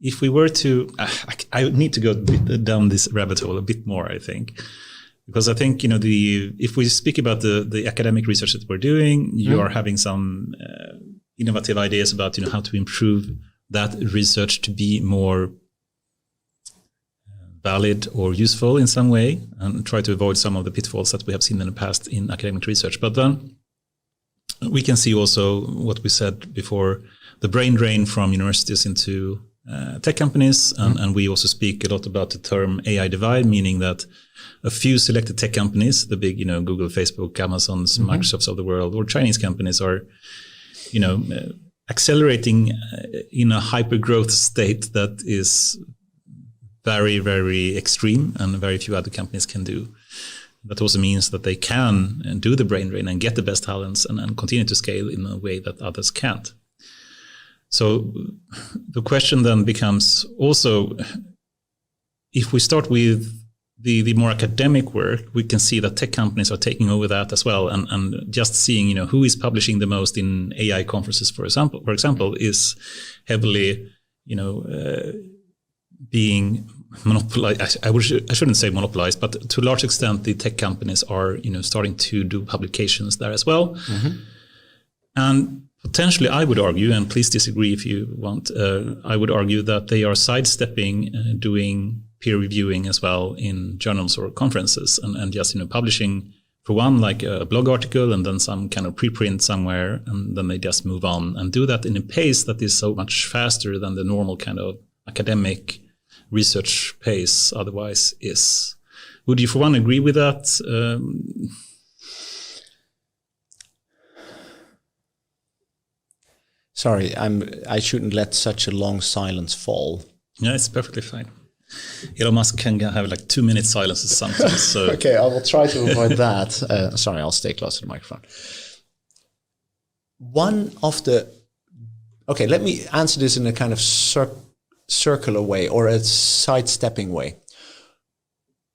if we were to, I would need to go down this rabbit hole a bit more, I think. Because I think, if we speak about the academic research that we're doing, you are having some innovative ideas about, how to improve that research to be more valid or useful in some way, and try to avoid some of the pitfalls that we have seen in the past in academic research. But then we can see also what we said before, the brain drain from universities into tech companies. And we also speak a lot about the term AI divide, meaning that a few selected tech companies, the big, Google, Facebook, Amazon's, Microsofts of the world, or Chinese companies are, accelerating in a hyper growth state that is very, very extreme, and very few other companies can do. That also means that they can do the brain drain and get the best talents and continue to scale in a way that others can't. So the question then becomes also, if we start with the more academic work, we can see that tech companies are taking over that as well. And just seeing, who is publishing the most in AI conferences, for example, is heavily, being monopolized. I shouldn't say monopolized, but to a large extent, the tech companies are, starting to do publications there as well. And potentially, I would argue, and please disagree if you want, I would argue that they are sidestepping doing peer reviewing as well in journals or conferences, and just, publishing, for one, like a blog article and then some kind of preprint somewhere, and then they just move on and do that in a pace that is so much faster than the normal kind of academic research pace otherwise is. Would you, for one, agree with that? Sorry, I shouldn't let such a long silence fall. Yeah, it's perfectly fine. Elon Musk can have like 2 minute silences sometimes. So. Okay, I will try to avoid that. Sorry, I'll stay close to the microphone. Let me answer this in a kind of circular way, or a sidestepping way.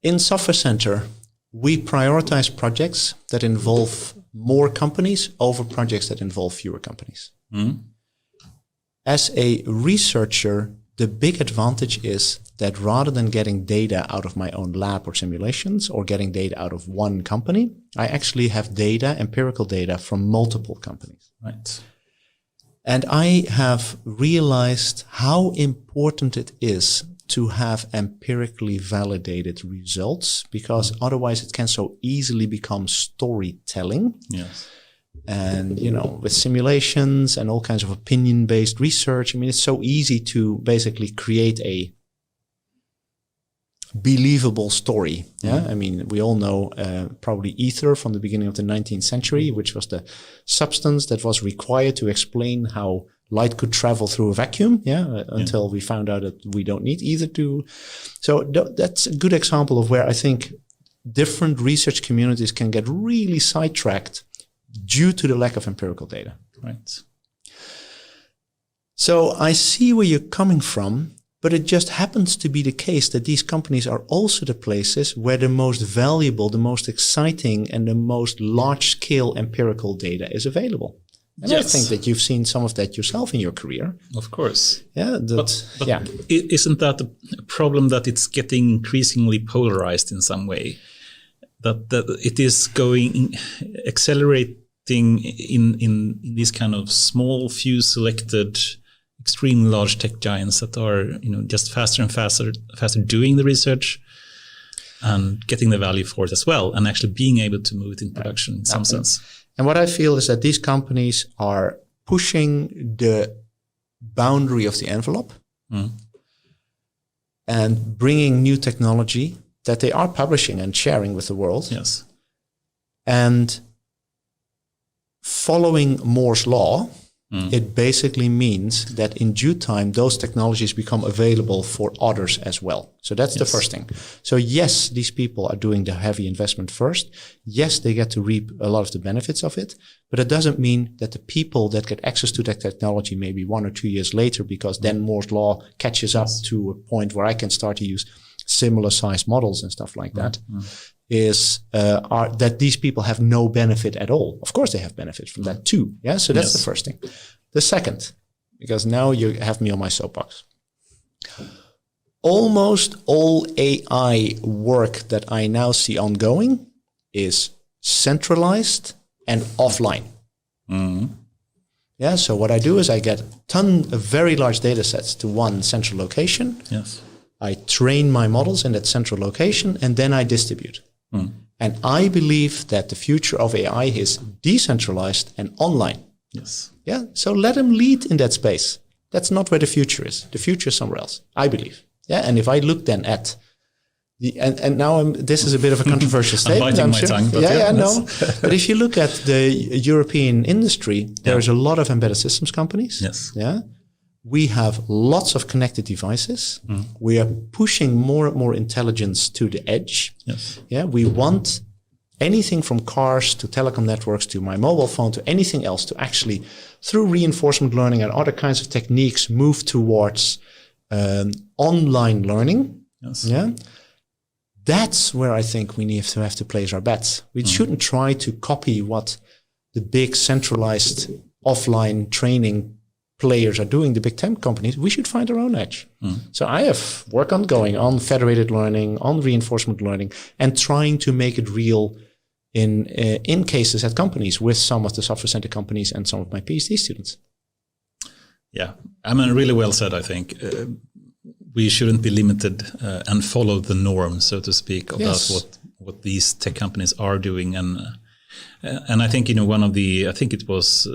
In Software Center, we prioritize projects that involve more companies over projects that involve fewer companies. As a researcher, the big advantage is that rather than getting data out of my own lab or simulations, or getting data out of one company, I actually have data, empirical data, from multiple companies. Right. And I have realized how important it is to have empirically validated results, because otherwise it can so easily become storytelling. Yes. And, with simulations and all kinds of opinion-based research, it's so easy to basically create a believable story. Yeah. We all know probably ether from the beginning of the 19th century, which was the substance that was required to explain how light could travel through a vacuum. Until we found out that we don't need ether to. So that's a good example of where I think different research communities can get really sidetracked due to the lack of empirical data. Right. So I see where you're coming from, but it just happens to be the case that these companies are also the places where the most valuable, the most exciting, and the most large-scale empirical data is available. And yes. I think that you've seen some of that yourself in your career. Of course. Yeah. But isn't that a problem that it's getting increasingly polarized in some way? That it is accelerating in these kind of small, few selected, extremely large tech giants that are, just faster and faster doing the research and getting the value for it as well, and actually being able to move it in production in some sense. And what I feel is that these companies are pushing the boundary of the envelope and bringing new technology that they are publishing and sharing with the world. Yes. And following Moore's law, it basically means that in due time, those technologies become available for others as well. So that's the first thing. So yes, these people are doing the heavy investment first. Yes, they get to reap a lot of the benefits of it, but it doesn't mean that the people that get access to that technology maybe 1 or 2 years later, because then Moore's law catches up to a point where I can start to use similar sized models and stuff like that, are that these people have no benefit at all. Of course they have benefit from that too. Yeah. So that's the first thing. The second, because now you have me on my soapbox. Almost all AI work that I now see ongoing is centralized and offline. Yeah, so what I do is I get a very large data sets to one central location. Yes. I train my models in that central location, and then I distribute. And I believe that the future of AI is decentralized and online. Yes. Yeah, so let them lead in that space. That's not where the future is. The future is somewhere else, I believe. Yeah, and if I look then at and now this is a bit of a controversial statement. I'm biting my tongue, but no. But if you look at the European industry, there's a lot of embedded systems companies. Yes. Yeah. We have lots of connected devices. We are pushing more and more intelligence to the edge. Yes. Yeah. We want anything from cars to telecom networks to my mobile phone to anything else to actually, through reinforcement learning and other kinds of techniques, move towards online learning. Yes. Yeah. That's where I think we need to have to place our bets. We shouldn't try to copy what the big centralized offline training players are doing, the big tech companies. We should find our own edge. So I have work ongoing on federated learning, on reinforcement learning, and trying to make it real in cases at companies with some of the software center companies and some of my PhD students. Yeah, I mean, really well said, I think. We shouldn't be limited and follow the norm, so to speak, about what these tech companies are doing. And I think, one of I think it was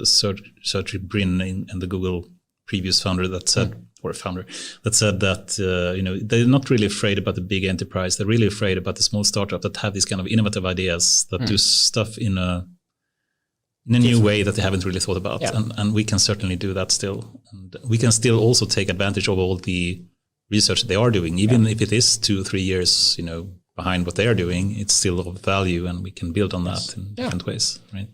Sergey Brin in the Google previous founder that said, that, they're not really afraid about the big enterprise. They're really afraid about the small startup that have these kind of innovative ideas that do stuff in a new way that they haven't really thought about. Yeah. And we can certainly do that still. And we can still also take advantage of all the research they are doing, even if it is 2-3 years, behind what they are doing, it's still of value, and we can build on that in different ways, right?